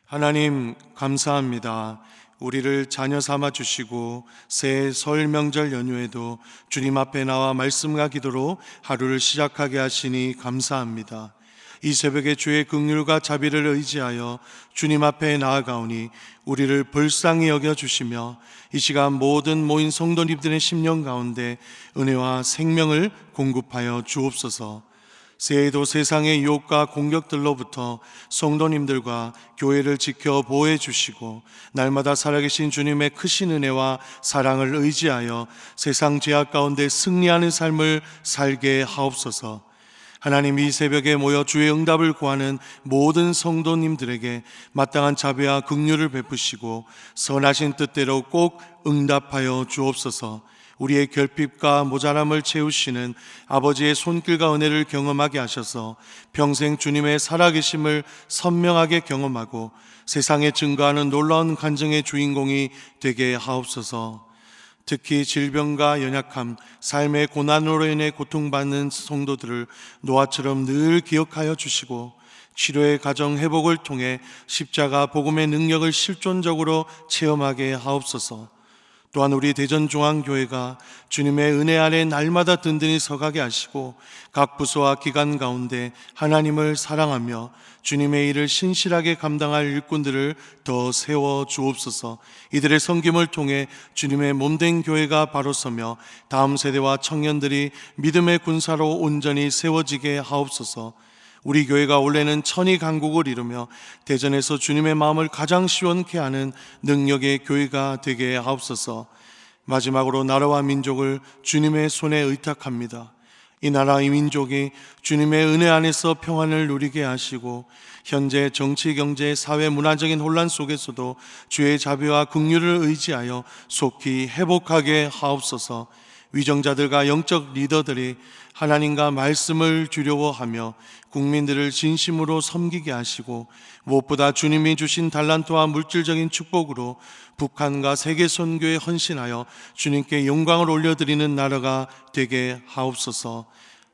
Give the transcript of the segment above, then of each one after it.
하나님 감사합니다. 우리를 자녀 삼아 주시고 새해 설 명절 연휴에도 주님 앞에 나와 말씀과 기도로 하루를 시작하게 하시니 감사합니다. 이 새벽에 주의 긍휼과 자비를 의지하여 주님 앞에 나아가오니 우리를 불쌍히 여겨 주시며 이 시간 모든 모인 성도님들의 심령 가운데 은혜와 생명을 공급하여 주옵소서. 새해에도 세상의 유혹과 공격들로부터 성도님들과 교회를 지켜 보호해 주시고 날마다 살아계신 주님의 크신 은혜와 사랑을 의지하여 세상 죄악 가운데 승리하는 삶을 살게 하옵소서. 하나님, 이 새벽에 모여 주의 응답을 구하는 모든 성도님들에게 마땅한 자비와 긍휼을 베푸시고 선하신 뜻대로 꼭 응답하여 주옵소서. 우리의 결핍과 모자람을 채우시는 아버지의 손길과 은혜를 경험하게 하셔서 평생 주님의 살아계심을 선명하게 경험하고 세상에 증거하는 놀라운 간증의 주인공이 되게 하옵소서. 특히 질병과 연약함, 삶의 고난으로 인해 고통받는 성도들을 노아처럼 늘 기억하여 주시고 치료의 과정 회복을 통해 십자가 복음의 능력을 실존적으로 체험하게 하옵소서. 또한 우리 대전중앙교회가 주님의 은혜 아래 날마다 든든히 서가게 하시고 각 부서와 기관 가운데 하나님을 사랑하며 주님의 일을 신실하게 감당할 일꾼들을 더 세워 주옵소서. 이들의 섬김을 통해 주님의 몸된 교회가 바로 서며 다음 세대와 청년들이 믿음의 군사로 온전히 세워지게 하옵소서. 우리 교회가 올해는 천이 강국을 이루며 대전에서 주님의 마음을 가장 시원케 하는 능력의 교회가 되게 하옵소서. 마지막으로 나라와 민족을 주님의 손에 의탁합니다. 이 나라, 이 민족이 주님의 은혜 안에서 평안을 누리게 하시고 현재 정치, 경제, 사회, 문화적인 혼란 속에서도 주의 자비와 긍휼을 의지하여 속히 회복하게 하옵소서. 위정자들과 영적 리더들이 하나님과 말씀을 두려워하며 국민들을 진심으로 섬기게 하시고 무엇보다 주님이 주신 달란트와 물질적인 축복으로 북한과 세계 선교에 헌신하여 주님께 영광을 올려드리는 나라가 되게 하옵소서.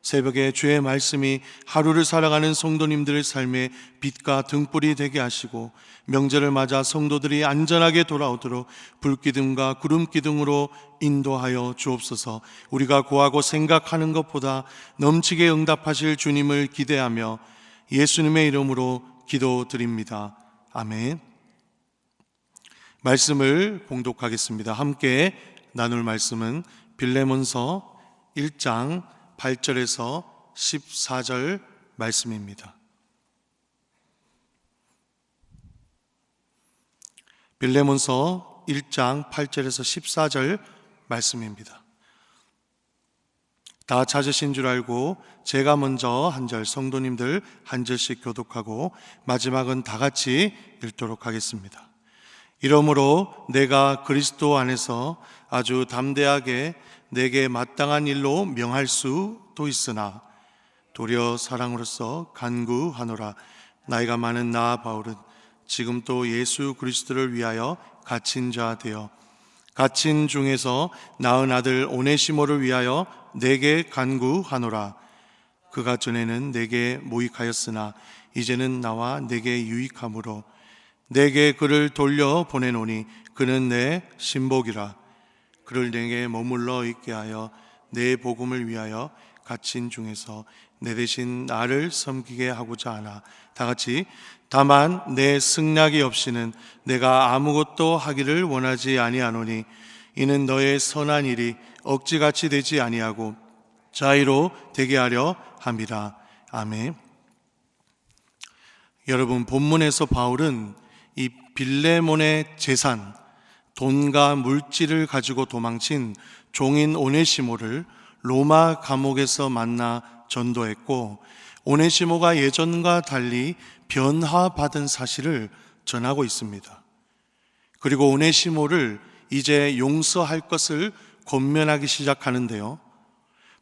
새벽에 주의 말씀이 하루를 살아가는 성도님들의 삶에 빛과 등불이 되게 하시고 명절을 맞아 성도들이 안전하게 돌아오도록 불기둥과 구름기둥으로 인도하여 주옵소서. 우리가 구하고 생각하는 것보다 넘치게 응답하실 주님을 기대하며 예수님의 이름으로 기도드립니다. 아멘. 말씀을 봉독하겠습니다. 함께 나눌 말씀은 빌레몬서 1장 8절에서 14절 말씀입니다. 빌레몬서 1장 8절에서 14절 말씀입니다. 다 찾으신 줄 알고 제가 먼저 한 절, 성도님들 한 절씩 교독하고 마지막은 다 같이 읽도록 하겠습니다. 이러므로 내가 그리스도 안에서 아주 담대하게 내게 마땅한 일로 명할 수도 있으나 도리어 사랑으로서 간구하노라. 나이가 많은 나 바울은 지금 또 예수 그리스도를 위하여 갇힌 자 되어 갇힌 중에서 낳은 아들 오네시모를 위하여 내게 간구하노라. 그가 전에는 내게 모익하였으나 이제는 나와 내게 유익함으로 내게 그를 돌려 보내노니 그는 내 신복이라. 그를 내게 머물러 있게 하여 내 복음을 위하여 갇힌 중에서 내 대신 나를 섬기게 하고자 하나. 다 같이 다만 내 승낙이 없이는 내가 아무것도 하기를 원하지 아니하노니 이는 너의 선한 일이 억지같이 되지 아니하고 자의로 되게 하려 함이라. 아멘. 여러분, 본문에서 바울은 이 빌레몬의 재산, 돈과 물질을 가지고 도망친 종인 오네시모를 로마 감옥에서 만나 전도했고 오네시모가 예전과 달리 변화받은 사실을 전하고 있습니다. 그리고 오네시모를 이제 용서할 것을 권면하기 시작하는데요.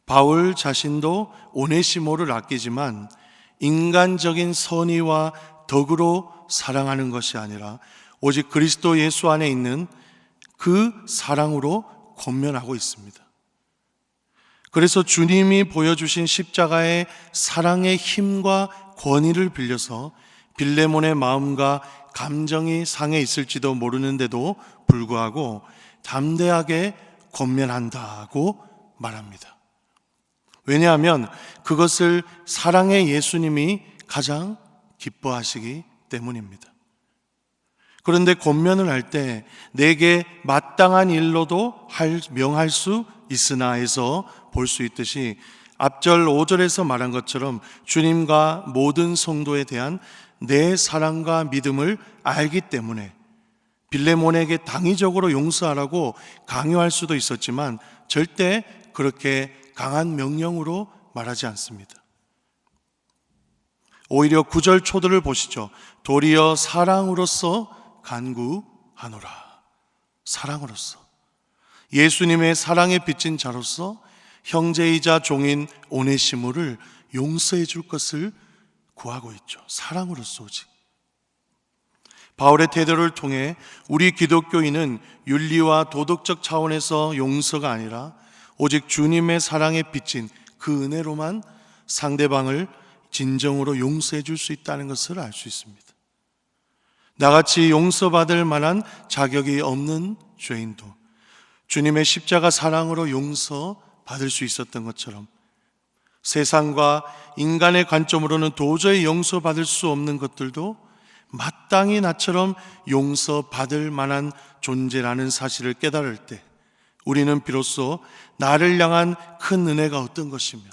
바울 자신도 오네시모를 아끼지만 인간적인 선의와 덕으로 사랑하는 것이 아니라 오직 그리스도 예수 안에 있는 그 사랑으로 권면하고 있습니다. 그래서 주님이 보여주신 십자가의 사랑의 힘과 권위를 빌려서 빌레몬의 마음과 감정이 상해 있을지도 모르는데도 불구하고 담대하게 권면한다고 말합니다. 왜냐하면 그것을 사랑의 예수님이 가장 기뻐하시기 때문입니다. 그런데 권면을 할 때 내게 마땅한 일로도 명할 수 있으나에서 볼 수 있듯이 앞절 5절에서 말한 것처럼 주님과 모든 성도에 대한 내 사랑과 믿음을 알기 때문에 빌레몬에게 당위적으로 용서하라고 강요할 수도 있었지만 절대 그렇게 강한 명령으로 말하지 않습니다. 오히려 9절 초들을 보시죠. 도리어 사랑으로서 간구하노라. 사랑으로서 예수님의 사랑에 빚진 자로서 형제이자 종인 오네시모를 용서해 줄 것을 구하고 있죠. 사랑으로서 오직. 바울의 태도를 통해 우리 기독교인은 윤리와 도덕적 차원에서 용서가 아니라 오직 주님의 사랑에 빚진 그 은혜로만 상대방을 진정으로 용서해 줄 수 있다는 것을 알 수 있습니다. 나같이 용서받을 만한 자격이 없는 죄인도 주님의 십자가 사랑으로 용서받을 수 있었던 것처럼 세상과 인간의 관점으로는 도저히 용서받을 수 없는 것들도 마땅히 나처럼 용서받을 만한 존재라는 사실을 깨달을 때 우리는 비로소 나를 향한 큰 은혜가 어떤 것이며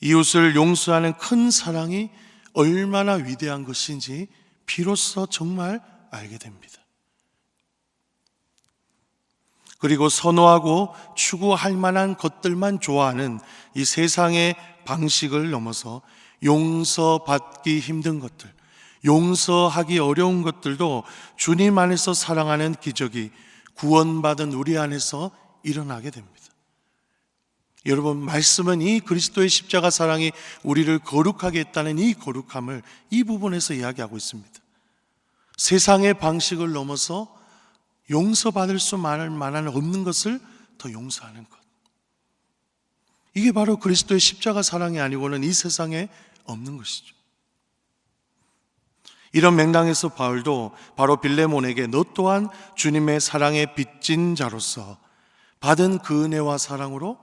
이웃을 용서하는 큰 사랑이 얼마나 위대한 것인지 비로소 정말 알게 됩니다. 그리고 선호하고 추구할 만한 것들만 좋아하는 이 세상의 방식을 넘어서 용서받기 힘든 것들, 용서하기 어려운 것들도 주님 안에서 사랑하는 기적이 구원받은 우리 안에서 일어나게 됩니다. 여러분, 말씀은 이 그리스도의 십자가 사랑이 우리를 거룩하게 했다는 이 거룩함을 이 부분에서 이야기하고 있습니다. 세상의 방식을 넘어서 용서받을 수 만한 없는 것을 더 용서하는 것. 이게 바로 그리스도의 십자가 사랑이 아니고는 이 세상에 없는 것이죠. 이런 맥락에서 바울도 바로 빌레몬에게 너 또한 주님의 사랑에 빚진 자로서 받은 그 은혜와 사랑으로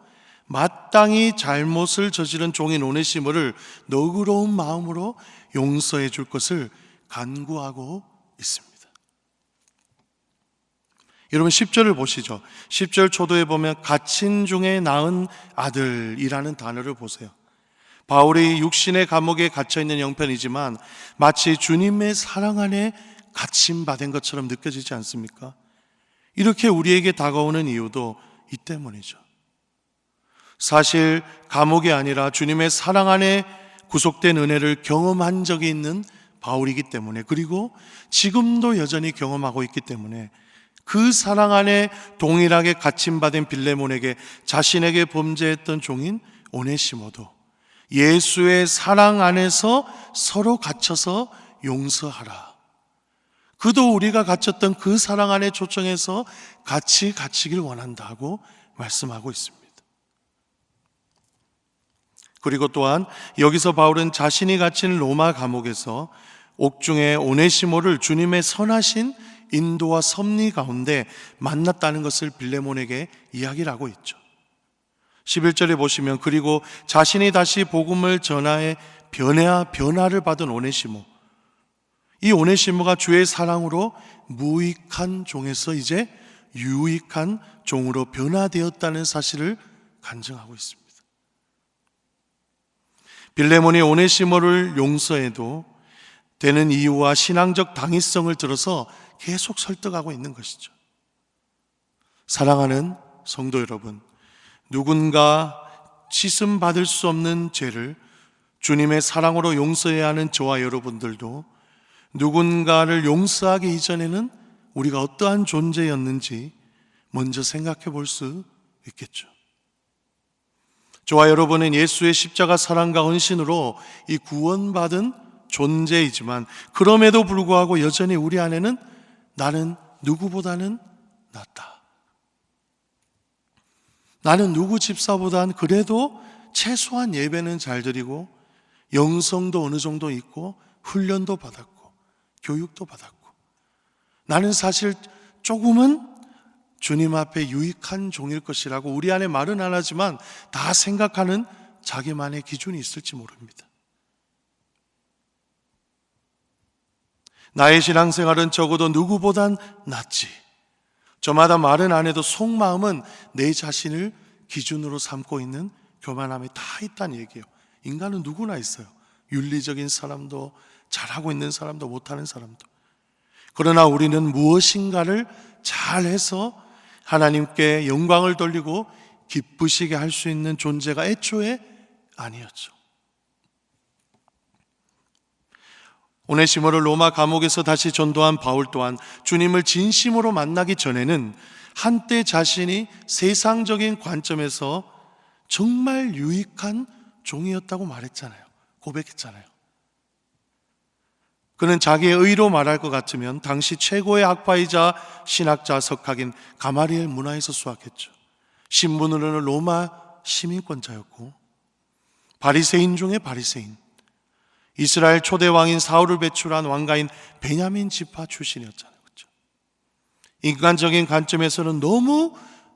마땅히 잘못을 저지른 종인 오네시모를 너그러운 마음으로 용서해 줄 것을 간구하고 있습니다. 여러분 10절을 보시죠. 10절 초도에 보면 갇힌 중에 낳은 아들이라는 단어를 보세요. 바울이 육신의 감옥에 갇혀있는 형편이지만 마치 주님의 사랑 안에 갇힘받은 것처럼 느껴지지 않습니까? 이렇게 우리에게 다가오는 이유도 이 때문이죠. 사실 감옥이 아니라 주님의 사랑 안에 구속된 은혜를 경험한 적이 있는 바울이기 때문에, 그리고 지금도 여전히 경험하고 있기 때문에 그 사랑 안에 동일하게 갇힘받은 빌레몬에게 자신에게 범죄했던 종인 오네시모도 예수의 사랑 안에서 서로 갇혀서 용서하라. 그도 우리가 갇혔던 그 사랑 안에 초청해서 같이 갇히길 원한다고 말씀하고 있습니다. 그리고 또한 여기서 바울은 자신이 갇힌 로마 감옥에서 옥중에 오네시모를 주님의 선하신 인도와 섭리 가운데 만났다는 것을 빌레몬에게 이야기를 하고 있죠. 11절에 보시면 그리고 자신이 다시 복음을 전하에 변화를 받은 오네시모, 이 오네시모가 주의 사랑으로 무익한 종에서 이제 유익한 종으로 변화되었다는 사실을 간증하고 있습니다. 빌레몬이 오네시모를 용서해도 되는 이유와 신앙적 당위성을 들어서 계속 설득하고 있는 것이죠. 사랑하는 성도 여러분, 누군가 씻음받을 수 없는 죄를 주님의 사랑으로 용서해야 하는 저와 여러분들도 누군가를 하기 이전에는 우리가 어떠한 존재였는지 먼저 생각해 볼 수 있겠죠. 저와 여러분은 예수의 십자가 사랑과 헌신으로 이 구원받은 존재이지만 그럼에도 불구하고 여전히 우리 안에는 나는 누구보다는 낫다. 나는 누구 집사보다는 그래도 최소한 예배는 잘 드리고 영성도 어느 정도 있고 훈련도 받았고 교육도 받았고, 나는 사실 조금은 주님 앞에 유익한 종일 것이라고 우리 안에 말은 안 하지만 다 생각하는 자기만의 기준이 있을지 모릅니다. 나의 신앙생활은 적어도 누구보단 낫지. 저마다 말은 안 해도 속마음은 내 자신을 기준으로 삼고 있는 교만함이 다 있다는 얘기예요. 인간은 누구나 있어요. 윤리적인 사람도, 잘하고 있는 사람도, 못하는 사람도. 그러나 우리는 무엇인가를 잘해서 하나님께 영광을 돌리고 기쁘시게 할 수 있는 존재가 애초에 아니었죠. 오네시모를 로마 감옥에서 다시 전도한 바울 또한 주님을 진심으로 만나기 전에는 한때 자신이 세상적인 관점에서 정말 유익한 종이었다고 말했잖아요. 고백했잖아요. 그는 자기의 의로 말할 것 같으면 당시 최고의 학파이자 신학자 석학인 가마리엘 문화에서 수학했죠. 신분으로는 로마 시민권자였고 바리새인 중에 바리새인, 이스라엘 초대 왕인 사울을 배출한 왕가인 베냐민 지파 출신이었잖아요. 그렇죠? 인간적인 관점에서는 너무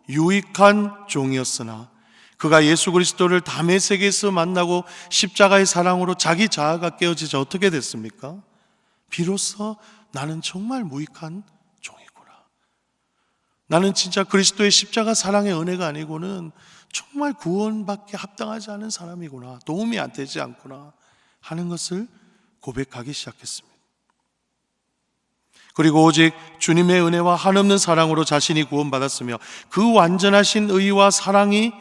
유익한 종이었으나 그가 예수 그리스도를 다메섹에서 만나고 십자가의 사랑으로 자기 자아가 깨어지자 어떻게 됐습니까? 비로소 나는 정말 무익한 종이구나. 나는 진짜 그리스도의 십자가 사랑의 은혜가 아니고는 정말 구원받게 합당하지 않은 사람이구나. 도움이 안 되지 않구나 하는 것을 고백하기 시작했습니다. 그리고 오직 주님의 은혜와 한없는 사랑으로 자신이 구원받았으며 그 완전하신 의와 사랑이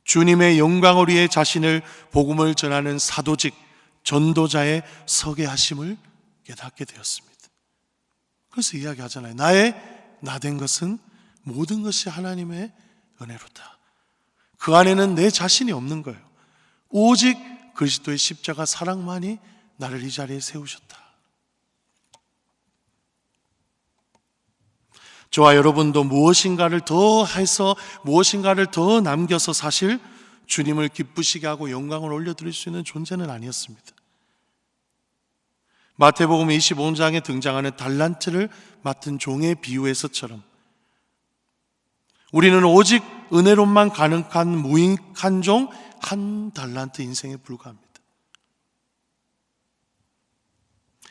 주님의 영광을 위해 자신을 복음을 전하는 사도직, 전도자의 서게 하심을 깨닫게 되었습니다. 그래서 이야기하잖아요. 나의 나된 것은 모든 것이 하나님의 은혜로다. 그 안에는 내 자신이 없는 거예요. 오직 그리스도의 십자가 사랑만이 나를 이 자리에 세우셨다. 저와 여러분도 무엇인가를 더 해서 무엇인가를 더 남겨서 사실 주님을 기쁘시게 하고 영광을 올려드릴 수 있는 존재는 아니었습니다. 마태복음 25장에 등장하는 달란트를 맡은 종의 비유에서처럼 우리는 오직 은혜로만 가능한 무익한 종 한 달란트 인생에 불과합니다.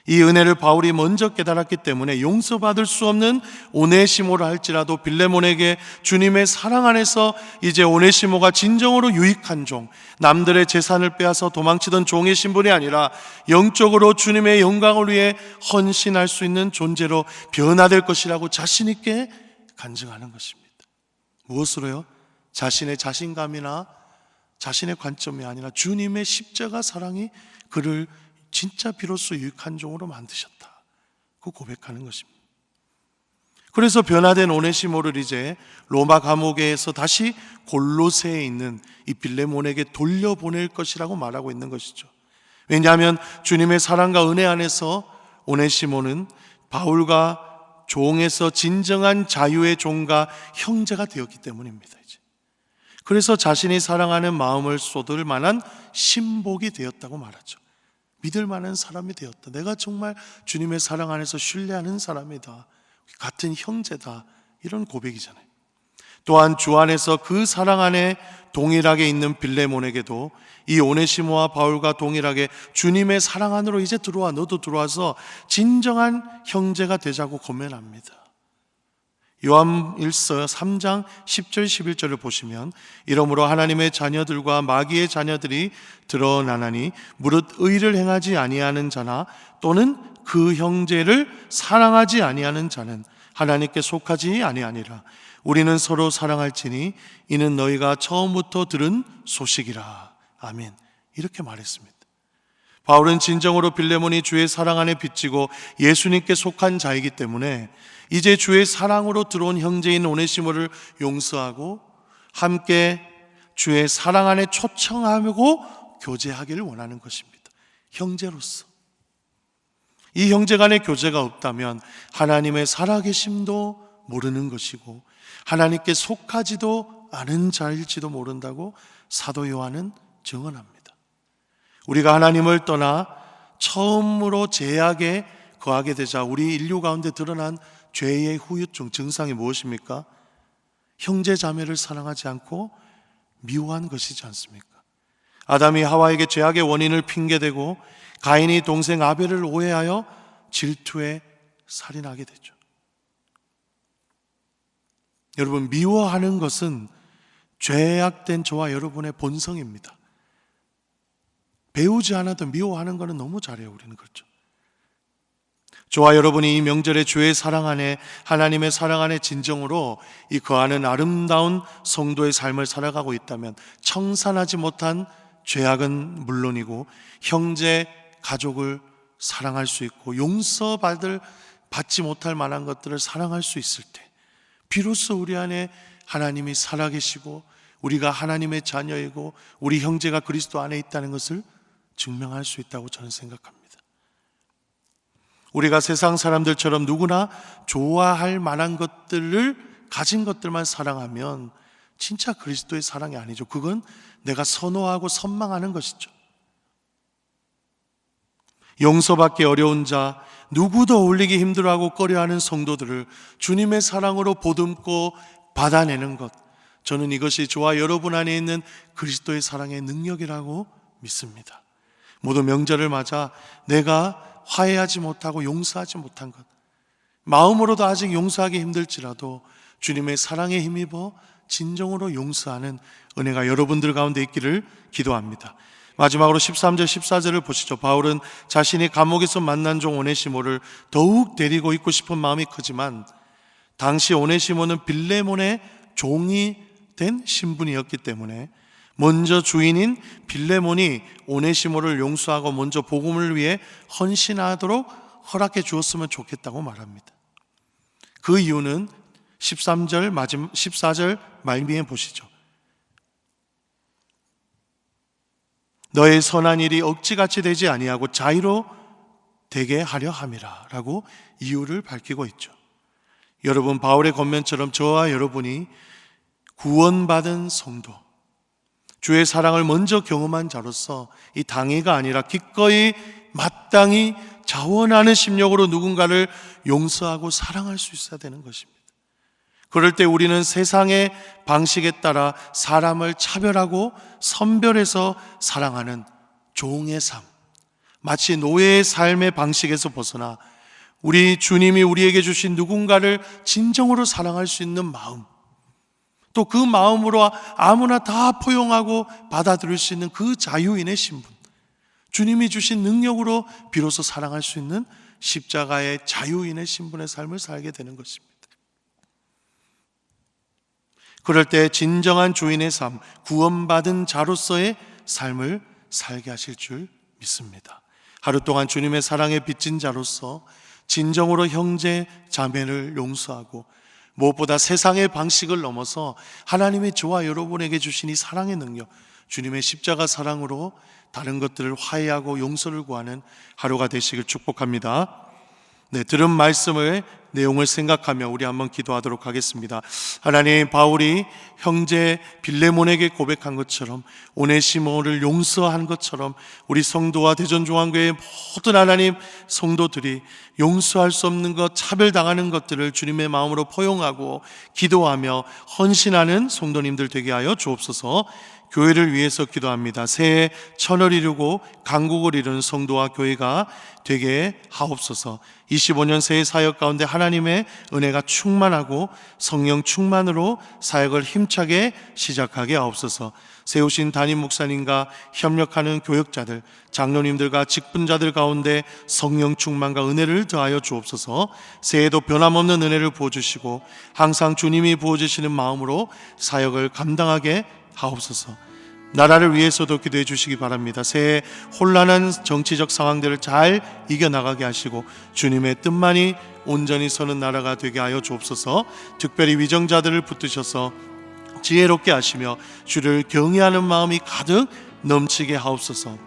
이 은혜를 바울이 먼저 깨달았기 때문에 용서받을 수 없는 오네시모라 할지라도 빌레몬에게 주님의 사랑 안에서 이제 오네시모가 진정으로 유익한 종, 남들의 재산을 빼앗아 도망치던 종의 신분이 아니라 영적으로 주님의 영광을 위해 헌신할 수 있는 존재로 변화될 것이라고 자신 있게 간증하는 것입니다. 무엇으로요? 자신의 자신감이나 자신의 관점이 아니라 주님의 십자가 사랑이 그를 진짜 비로소 유익한 종으로 만드셨다. 그 고백하는 것입니다. 그래서 변화된 오네시모를 이제 로마 감옥에서 다시 골로새에 있는 이 빌레몬에게 돌려보낼 것이라고 말하고 있는 것이죠. 왜냐하면 주님의 사랑과 은혜 안에서 오네시모는 바울과 종에서 진정한 자유의 종과 형제가 되었기 때문입니다. 이제. 그래서 자신이 사랑하는 마음을 쏟을 만한 신복이 되었다고 말하죠. 믿을 만한 사람이 되었다. 내가 정말 주님의 사랑 안에서 신뢰하는 사람이다. 같은 형제다. 이런 고백이잖아요. 또한 주 안에서 그 사랑 안에 동일하게 있는 빌레몬에게도 이 오네시모와 바울과 동일하게 주님의 사랑 안으로 이제 들어와, 너도 들어와서 진정한 형제가 되자고 고면합니다. 요한일서 3장 10절 11절을 보시면 이러므로 하나님의 자녀들과 마귀의 자녀들이 드러나나니 무릇 의를 행하지 아니하는 자나 또는 그 형제를 사랑하지 아니하는 자는 하나님께 속하지 아니하니라. 우리는 서로 사랑할지니 이는 너희가 처음부터 들은 소식이라. 아멘. 이렇게 말했습니다. 바울은 진정으로 빌레몬이 주의 사랑 안에 빚지고 예수님께 속한 자이기 때문에 이제 주의 사랑으로 들어온 형제인 오네시모를 용서하고 함께 주의 사랑 안에 초청하고 교제하기를 원하는 것입니다. 형제로서. 이 형제 간의 교제가 없다면 하나님의 살아계심도 모르는 것이고 하나님께 속하지도 않은 자일지도 모른다고 사도 요한은 증언합니다. 우리가 하나님을 떠나 처음으로 제약에 거하게 되자 우리 인류 가운데 드러난 죄의 후유증 증상이 무엇입니까? 형제 자매를 사랑하지 않고 미워한 것이지 않습니까? 아담이 하와에게 죄악의 원인을 핑계대고 가인이 동생 아벨을 오해하여 질투에 살인하게 되죠. 여러분, 미워하는 것은 죄악된 저와 여러분의 본성입니다. 배우지 않아도 미워하는 것은 너무 잘해요. 우리는 그렇죠. 저와 여러분이 이 명절에 주의 사랑 안에, 하나님의 사랑 안에 진정으로 이 거하는 아름다운 성도의 삶을 살아가고 있다면 청산하지 못한 죄악은 물론이고 형제, 가족을 사랑할 수 있고 받지 못할 만한 것들을 사랑할 수 있을 때 비로소 우리 안에 하나님이 살아계시고 우리가 하나님의 자녀이고 우리 형제가 그리스도 안에 있다는 것을 증명할 수 있다고 저는 생각합니다. 우리가 세상 사람들처럼 누구나 좋아할 만한 것들을 가진 것들만 사랑하면 진짜 그리스도의 사랑이 아니죠. 그건 내가 선호하고 선망하는 것이죠. 용서받기 어려운 자, 누구도 어울리기 힘들어하고 꺼려하는 성도들을 주님의 사랑으로 보듬고 받아내는 것, 저는 이것이 저와 여러분 안에 있는 그리스도의 사랑의 능력이라고 믿습니다. 모두 명절을 맞아 내가 화해하지 못하고 용서하지 못한 것, 마음으로도 아직 용서하기 힘들지라도 주님의 사랑에 힘입어 진정으로 용서하는 은혜가 여러분들 가운데 있기를 기도합니다. 마지막으로 13절 14절을 보시죠. 바울은 자신이 감옥에서 만난 종 오네시모를 더욱 데리고 있고 싶은 마음이 크지만 당시 오네시모는 빌레몬의 종이 된 신분이었기 때문에 먼저 주인인 빌레몬이 오네시모를 용서하고 먼저 복음을 위해 헌신하도록 허락해 주었으면 좋겠다고 말합니다. 그 이유는 14절 말미에 보시죠. 너의 선한 일이 억지같이 되지 아니하고 자유로 되게 하려 함이라 라고 이유를 밝히고 있죠. 여러분, 바울의 권면처럼 저와 여러분이 구원받은 성도, 주의 사랑을 먼저 경험한 자로서 이 당위가 아니라 기꺼이 마땅히 자원하는 심령으로 누군가를 용서하고 사랑할 수 있어야 되는 것입니다. 그럴 때 우리는 세상의 방식에 따라 사람을 차별하고 선별해서 사랑하는 종의 삶, 마치 노예의 삶의 방식에서 벗어나 우리 주님이 우리에게 주신 누군가를 진정으로 사랑할 수 있는 마음, 또 그 마음으로 아무나 다 포용하고 받아들일 수 있는 그 자유인의 신분, 주님이 주신 능력으로 비로소 사랑할 수 있는 십자가의 자유인의 신분의 삶을 살게 되는 것입니다. 그럴 때 진정한 주인의 삶, 구원받은 자로서의 삶을 살게 하실 줄 믿습니다. 하루 동안 주님의 사랑에 빚진 자로서 진정으로 형제, 자매를 용서하고 무엇보다 세상의 방식을 넘어서 하나님이 저와 여러분에게 주신 이 사랑의 능력, 주님의 십자가 사랑으로 다른 것들을 화해하고 용서를 구하는 하루가 되시길 축복합니다. 들은 말씀의 내용을 생각하며 우리 한번 기도하도록 하겠습니다. 하나님, 바울이 형제 빌레몬에게 고백한 것처럼 오네시모를 용서한 것처럼 우리 성도와 대전중앙교회의 모든 하나님 성도들이 용서할 수 없는 것, 차별당하는 것들을 주님의 마음으로 포용하고 기도하며 헌신하는 성도님들 되게 하여 주옵소서. 교회를 위해서 기도합니다. 새해 천을 이루고 강국을 이루는 성도와 교회가 되게 하옵소서. 25년 새해 사역 가운데 하나님의 은혜가 충만하고 성령 충만으로 사역을 힘차게 시작하게 하옵소서. 세우신 담임 목사님과 협력하는 교역자들, 장로님들과 직분자들 가운데 성령 충만과 은혜를 더하여 주옵소서. 새해도 변함없는 은혜를 부어주시고 항상 주님이 부어주시는 마음으로 사역을 감당하게 하옵소서. 나라를 위해서도 기도해 주시기 바랍니다. 새해 혼란한 정치적 상황들을 잘 이겨나가게 하시고 주님의 뜻만이 온전히 서는 나라가 되게 하여 주옵소서. 특별히 위정자들을 붙드셔서 지혜롭게 하시며 주를 경외하는 마음이 가득 넘치게 하옵소서.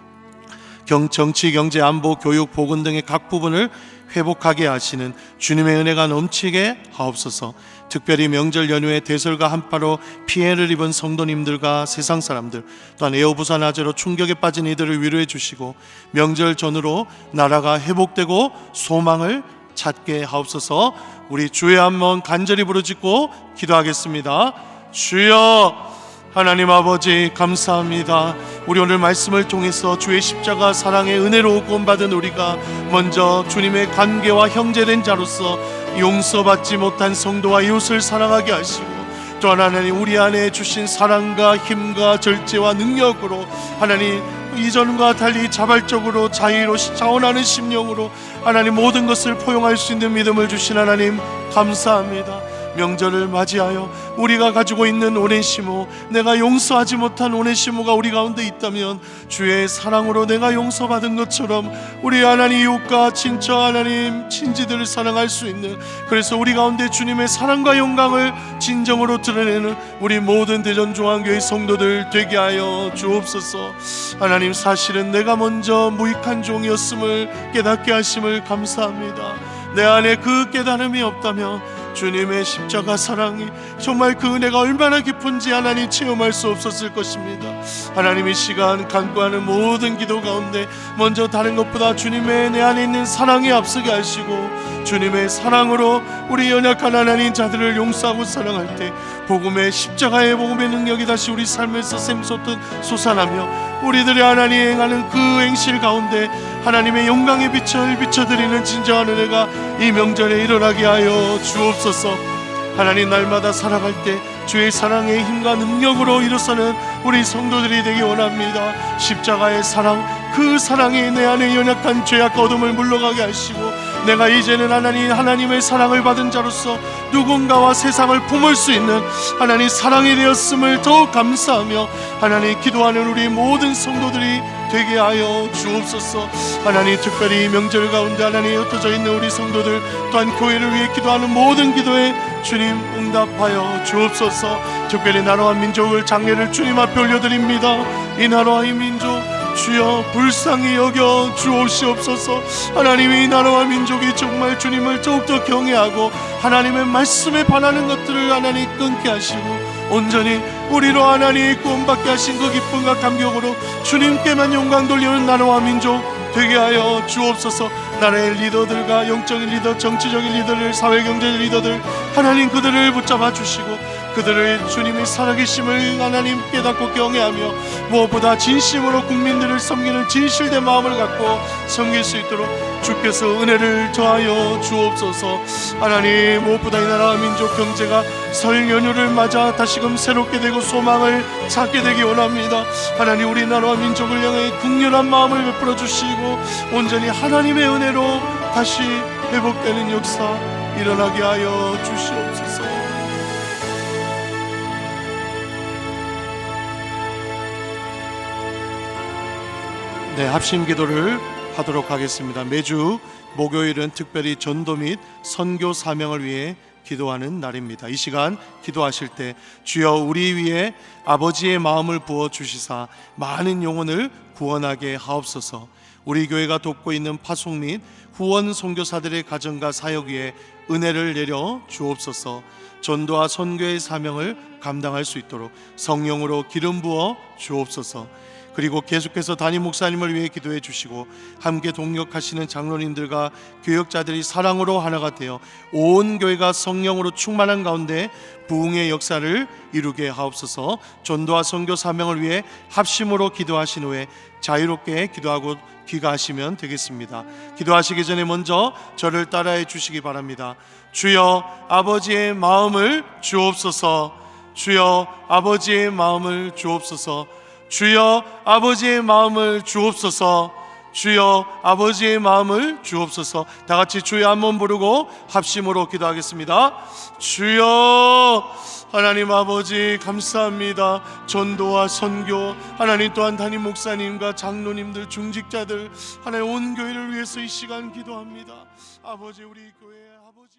정치, 경제, 안보, 교육, 보건 등의 각 부분을 회복하게 하시는 주님의 은혜가 넘치게 하옵소서. 특별히 명절 연휴에 대설과 한파로 피해를 입은 성도님들과 세상 사람들, 또한 에어부산 화재로 충격에 빠진 이들을 위로해 주시고 명절 전후로 나라가 회복되고 소망을 찾게 하옵소서. 우리 주의 한번 간절히 부르짖고 기도하겠습니다. 주여, 하나님 아버지 감사합니다. 우리 오늘 말씀을 통해서 주의 십자가 사랑의 은혜로 구원받은 우리가 먼저 주님의 관계와 형제된 자로서 용서받지 못한 성도와 이웃을 사랑하게 하시고, 또한 하나님 우리 안에 주신 사랑과 힘과 절제와 능력으로 하나님 이전과 달리 자발적으로 자유로 자원하는 심령으로 하나님 모든 것을 포용할 수 있는 믿음을 주신 하나님 감사합니다. 명절을 맞이하여 우리가 가지고 있는 오네시모, 내가 용서하지 못한 오네시모가 우리 가운데 있다면 주의 사랑으로 내가 용서받은 것처럼 우리 하나님 이웃과 친척 하나님 친지들을 사랑할 수 있는, 그래서 우리 가운데 주님의 사랑과 영광을 진정으로 드러내는 우리 모든 대전중앙교회 성도들 되게 하여 주옵소서. 하나님, 사실은 내가 먼저 무익한 종이었음을 깨닫게 하심을 감사합니다. 내 안에 그 깨달음이 없다면 주님의 십자가 사랑이 정말 그 은혜가 얼마나 깊은지 하나님 체험할 수 없었을 것입니다. 하나님, 이 시간 간구하는 모든 기도 가운데 먼저 다른 것보다 주님의 내 안에 있는 사랑이 앞서게 하시고 주님의 사랑으로 우리 연약한 하나님 자들을 용서하고 사랑할 때 복음의 십자가의 복음의 능력이 다시 우리 삶에서 샘솟듯 솟아나며 우리들의 하나님 행하는 그 행실 가운데 하나님의 영광의 빛을 비춰드리는 진정한 은혜가 이 명절에 일어나게 하여 주옵소서. 하나님, 날마다 살아갈 때 주의 사랑의 힘과 능력으로 일어서는 우리 성도들이 되기 원합니다. 십자가의 사랑, 그 사랑이 내 안에 연약한 죄악과 어둠을 물러가게 하시고 내가 이제는 하나님의 사랑을 받은 자로서 누군가와 세상을 품을 수 있는 하나님 사랑이 되었음을 더욱 감사하며 하나님 기도하는 우리 모든 성도들이 되게 하여 주옵소서. 하나님, 특별히 명절 가운데 하나님 흩어져 있는 우리 성도들 또한 교회를 위해 기도하는 모든 기도에 주님 응답하여 주옵소서. 특별히 나라와 민족을 장례를 주님 앞에 올려드립니다. 이 나라와 이 민족 주여 불쌍히 여겨 주옵시옵소서. 하나님, 이 나라와 민족이 정말 주님을 더욱더 경외하고 하나님의 말씀에 반하는 것들을 하나님 끊게 하시고 온전히 우리로 하나님 구원받게 하신 그 기쁨과 감격으로 주님께만 영광 돌리는 나라와 민족 되게 하여 주옵소서. 나라의 리더들과 영적인 리더, 정치적인 리더들, 사회경제적 리더들 하나님 그들을 붙잡아 주시고 그들의 주님의 살아계심을 하나님 깨닫고 경외하며 무엇보다 진심으로 국민들을 섬기는 진실된 마음을 갖고 섬길 수 있도록 주께서 은혜를 더하여 주옵소서. 하나님, 무엇보다 이 나라와 민족 경제가 설 연휴를 맞아 다시금 새롭게 되고 소망을 찾게 되기 원합니다. 하나님, 우리 나라와 민족을 향해 국률한 마음을 베풀어 주시고 온전히 하나님의 은혜로 다시 회복되는 역사 일어나게 하여 주시옵소서. 네, 합심 기도를 하도록 하겠습니다. 매주 목요일은 특별히 전도 및 선교 사명을 위해 기도하는 날입니다. 이 시간 기도하실 때 주여 우리 위에 아버지의 마음을 부어 주시사 많은 영혼을 구원하게 하옵소서. 우리 교회가 돕고 있는 파송 및 후원 선교사들의 가정과 사역 위에 은혜를 내려 주옵소서. 전도와 선교의 사명을 감당할 수 있도록 성령으로 기름 부어 주옵소서. 그리고 계속해서 담임 목사님을 위해 기도해 주시고 함께 동역하시는 장로님들과 교역자들이 사랑으로 하나가 되어 온 교회가 성령으로 충만한 가운데 부흥의 역사를 이루게 하옵소서. 전도와 선교 사명을 위해 합심으로 기도하신 후에 자유롭게 기도하고 귀가하시면 되겠습니다. 기도하시기 전에 먼저 저를 따라해 주시기 바랍니다. 주여 아버지의 마음을 주옵소서. 주여 아버지의 마음을 주옵소서. 주여 아버지의 마음을 주옵소서. 주여 아버지의 마음을 주옵소서. 다 같이 주여 한번 부르고 합심으로 기도하겠습니다. 주여 하나님 아버지 감사합니다. 전도와 선교 하나님 또한 담임 목사님과 장로님들 중직자들 하나님 온 교회를 위해서 이 시간 기도합니다. 아버지, 우리 교회 아버지